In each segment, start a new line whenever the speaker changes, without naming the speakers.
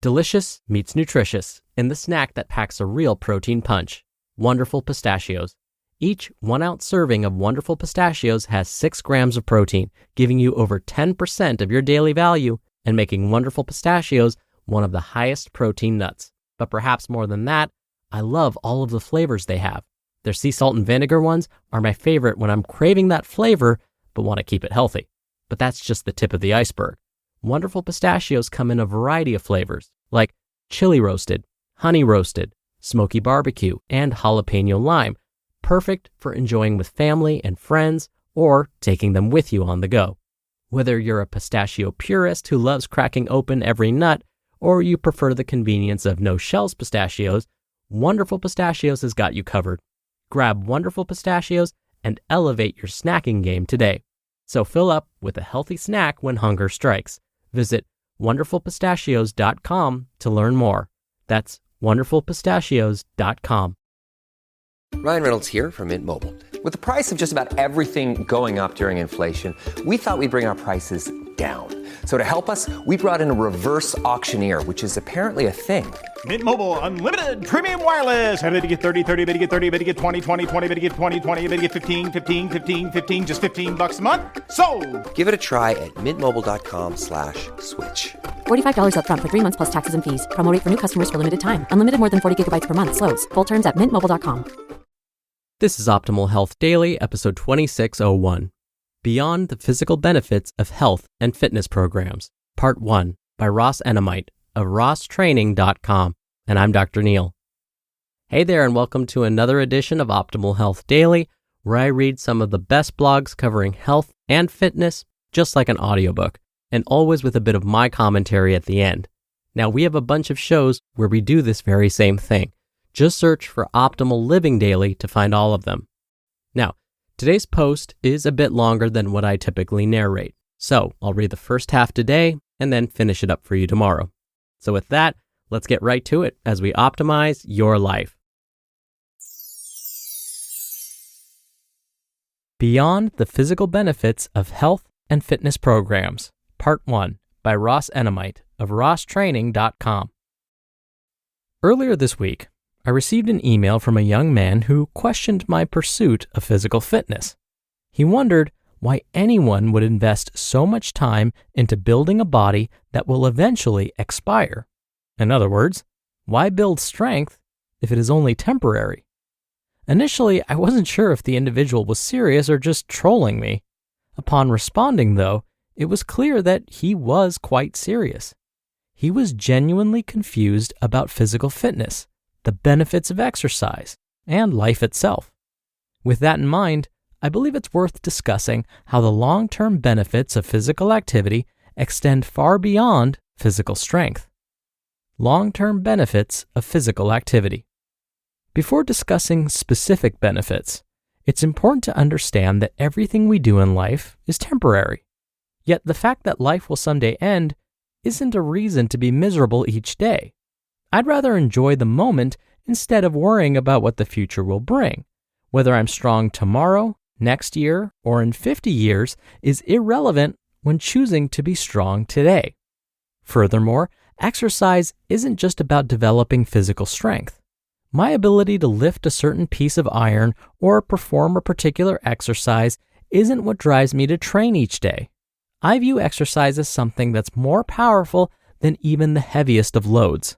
Delicious meets nutritious in the snack that packs a real protein punch. Wonderful Pistachios. Each 1-ounce serving of Wonderful Pistachios has 6 grams of protein, giving you over 10% of your daily value and making Wonderful Pistachios one of the highest protein nuts. But perhaps more than that, I love all of the flavors they have. Their sea salt and vinegar ones are my favorite when I'm craving that flavor but want to keep it healthy. But that's just the tip of the iceberg. Wonderful Pistachios come in a variety of flavors, like chili roasted, honey roasted, smoky barbecue, and jalapeno lime, perfect for enjoying with family and friends or taking them with you on the go. Whether you're a pistachio purist who loves cracking open every nut, or you prefer the convenience of no-shells pistachios, Wonderful Pistachios has got you covered. Grab Wonderful Pistachios and elevate your snacking game today. So fill up with a healthy snack when hunger strikes. Visit wonderfulpistachios.com to learn more. That's wonderfulpistachios.com.
Ryan Reynolds here from Mint Mobile. With the price of just about everything going up during inflation, we thought we'd bring our prices down. So to help us, we brought in a reverse auctioneer, which is apparently a thing.
Mint Mobile Unlimited Premium Wireless. How to get 30, 30, bit to get 30, bit to get 20, 20, 20, bit to get 20, 20, bit to get 15, 15, 15, 15, just $15 a month? Sold!
Give it a try at mintmobile.com/switch.
$45 up front for 3 months plus taxes and fees. Promo rate for new customers for limited time. Unlimited more than 40 gigabytes per month. Slows full terms at mintmobile.com.
This is Optimal Health Daily, episode 2601. Beyond the Physical Benefits of Health and Fitness Programs, Part 1, by Ross Enamait of rosstraining.com. And I'm Dr. Neil. Hey there, and welcome to another edition of Optimal Health Daily, where I read some of the best blogs covering health and fitness, just like an audiobook, and always with a bit of my commentary at the end. Now, we have a bunch of shows where we do this very same thing. Just search for Optimal Living Daily to find all of them. Now, today's post is a bit longer than what I typically narrate, so I'll read the first half today and then finish it up for you tomorrow. So with that, let's get right to it as we optimize your life. Beyond the Physical Benefits of Health and Fitness Programs, Part 1, by Ross Enamait of rosstraining.com. Earlier this week, I received an email from a young man who questioned my pursuit of physical fitness. He wondered why anyone would invest so much time into building a body that will eventually expire. In other words, why build strength if it is only temporary? Initially, I wasn't sure if the individual was serious or just trolling me. Upon responding, though, it was clear that he was quite serious. He was genuinely confused about physical fitness, the benefits of exercise, and life itself. With that in mind, I believe it's worth discussing how the long-term benefits of physical activity extend far beyond physical strength. Long-term benefits of physical activity. Before discussing specific benefits, it's important to understand that everything we do in life is temporary. Yet the fact that life will someday end isn't a reason to be miserable each day. I'd rather enjoy the moment instead of worrying about what the future will bring. Whether I'm strong tomorrow, next year, or in 50 years is irrelevant when choosing to be strong today. Furthermore, exercise isn't just about developing physical strength. My ability to lift a certain piece of iron or perform a particular exercise isn't what drives me to train each day. I view exercise as something that's more powerful than even the heaviest of loads.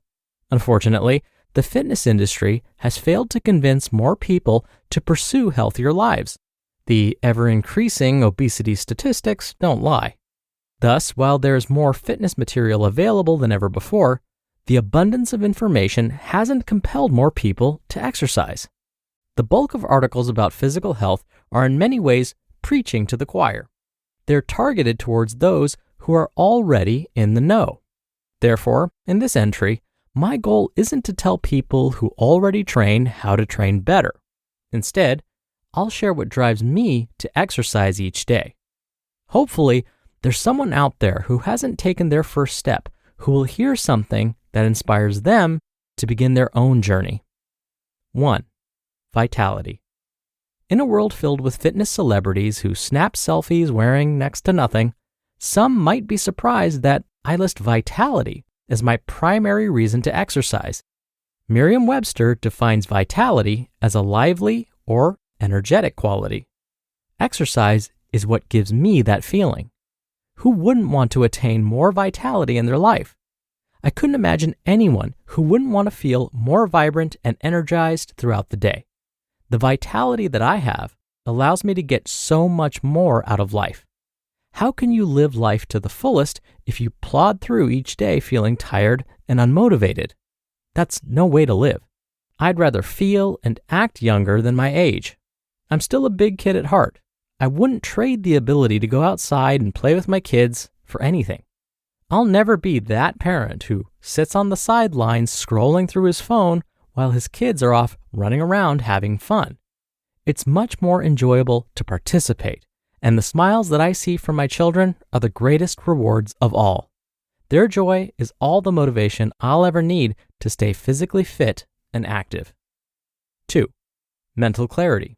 Unfortunately, the fitness industry has failed to convince more people to pursue healthier lives. The ever-increasing obesity statistics don't lie. Thus, while there's more fitness material available than ever before, the abundance of information hasn't compelled more people to exercise. The bulk of articles about physical health are in many ways preaching to the choir. They're targeted towards those who are already in the know. Therefore, in this entry, my goal isn't to tell people who already train how to train better. Instead, I'll share what drives me to exercise each day. Hopefully, there's someone out there who hasn't taken their first step who will hear something that inspires them to begin their own journey. 1. Vitality. In a world filled with fitness celebrities who snap selfies wearing next to nothing, some might be surprised that I list vitality as my primary reason to exercise. Merriam-Webster defines vitality as a lively or energetic quality. Exercise is what gives me that feeling. Who wouldn't want to attain more vitality in their life? I couldn't imagine anyone who wouldn't want to feel more vibrant and energized throughout the day. The vitality that I have allows me to get so much more out of life. How can you live life to the fullest if you plod through each day feeling tired and unmotivated? That's no way to live. I'd rather feel and act younger than my age. I'm still a big kid at heart. I wouldn't trade the ability to go outside and play with my kids for anything. I'll never be that parent who sits on the sidelines scrolling through his phone while his kids are off running around having fun. It's much more enjoyable to participate, and the smiles that I see from my children are the greatest rewards of all. Their joy is all the motivation I'll ever need to stay physically fit and active. 2. Mental clarity.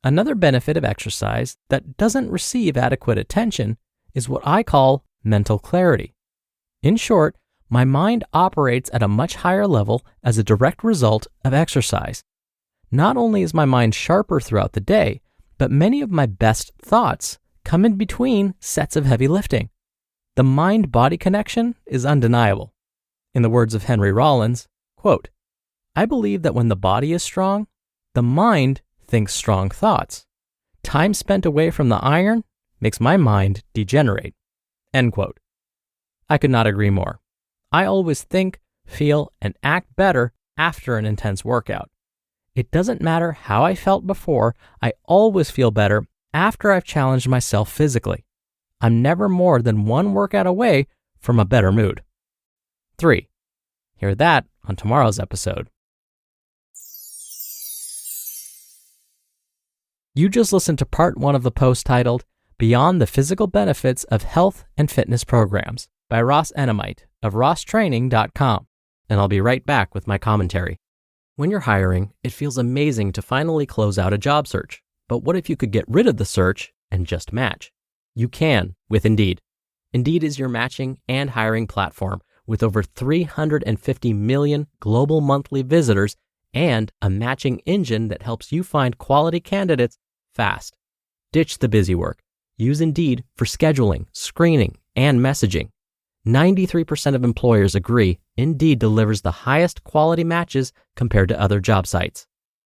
Another benefit of exercise that doesn't receive adequate attention is what I call mental clarity. In short, my mind operates at a much higher level as a direct result of exercise. Not only is my mind sharper throughout the day, but many of my best thoughts come in between sets of heavy lifting. The mind-body connection is undeniable. In the words of Henry Rollins, quote, "I believe that when the body is strong, the mind thinks strong thoughts. Time spent away from the iron makes my mind degenerate." End quote. I could not agree more. I always think, feel, and act better after an intense workout. It doesn't matter how I felt before, I always feel better after I've challenged myself physically. I'm never more than one workout away from a better mood. 3. Hear that on tomorrow's episode. You just listened to part 1 of the post titled Beyond the Physical Benefits of Health and Fitness Programs by Ross Enamait of rosstraining.com, and I'll be right back with my commentary. When you're hiring, it feels amazing to finally close out a job search. But what if you could get rid of the search and just match? You can with Indeed. Indeed is your matching and hiring platform with over 350 million global monthly visitors and a matching engine that helps you find quality candidates fast. Ditch the busy work. Use Indeed for scheduling, screening, and messaging. 93% of employers agree Indeed delivers the highest quality matches compared to other job sites.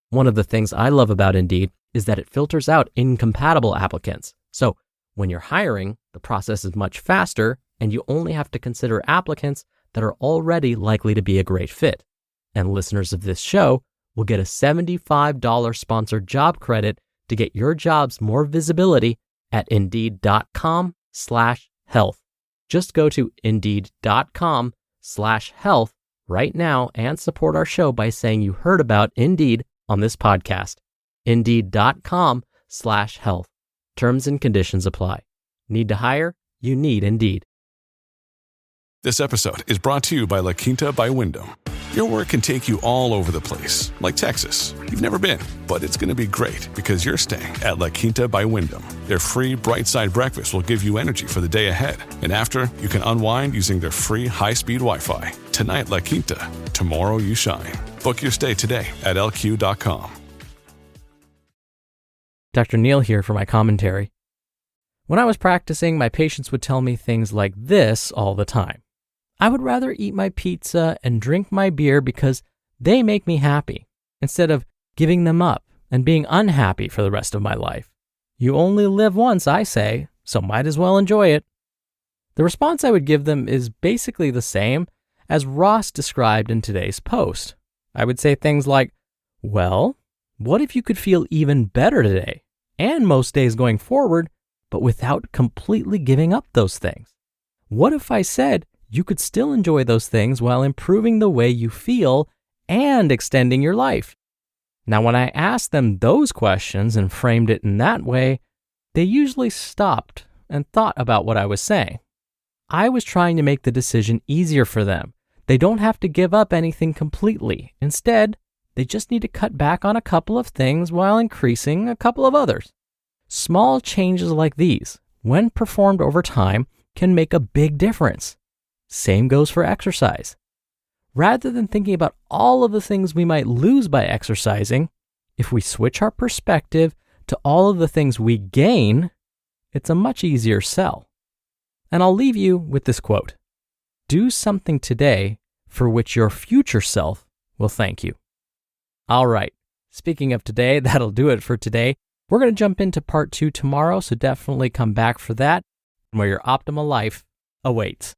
One of the things I love about Indeed is that it filters out incompatible applicants. So when you're hiring, the process is much faster and you only have to consider applicants that are already likely to be a great fit. And listeners of this show will get a $75 sponsored job credit to get your jobs more visibility at Indeed.com/health. Just go to Indeed.com/health right now and support our show by saying you heard about Indeed on this podcast. Indeed.com/health. Terms and conditions apply. Need to hire? You need Indeed.
This episode is brought to you by La Quinta by Wyndham. Your work can take you all over the place, like Texas. You've never been, but it's going to be great because you're staying at La Quinta by Wyndham. Their free Bright Side breakfast will give you energy for the day ahead. And after, you can unwind using their free high-speed Wi-Fi. Tonight, La Quinta. Tomorrow, you shine. Book your stay today at LQ.com.
Dr. Neil here for my commentary. When I was practicing, my patients would tell me things like this all the time. I would rather eat my pizza and drink my beer because they make me happy, instead of giving them up and being unhappy for the rest of my life. You only live once, I say, so might as well enjoy it. The response I would give them is basically the same as Ross described in today's post. I would say things like, well, what if you could feel even better today and most days going forward, but without completely giving up those things? What if I said you could still enjoy those things while improving the way you feel and extending your life? Now, when I asked them those questions and framed it in that way, they usually stopped and thought about what I was saying. I was trying to make the decision easier for them. They don't have to give up anything completely. Instead, they just need to cut back on a couple of things while increasing a couple of others. Small changes like these, when performed over time, can make a big difference. Same goes for exercise. Rather than thinking about all of the things we might lose by exercising, if we switch our perspective to all of the things we gain, it's a much easier sell. And I'll leave you with this quote: do something today for which your future self will thank you. All right, speaking of today, that'll do it for today. We're going to jump into part 2 tomorrow, so definitely come back for that, where your optimal life awaits.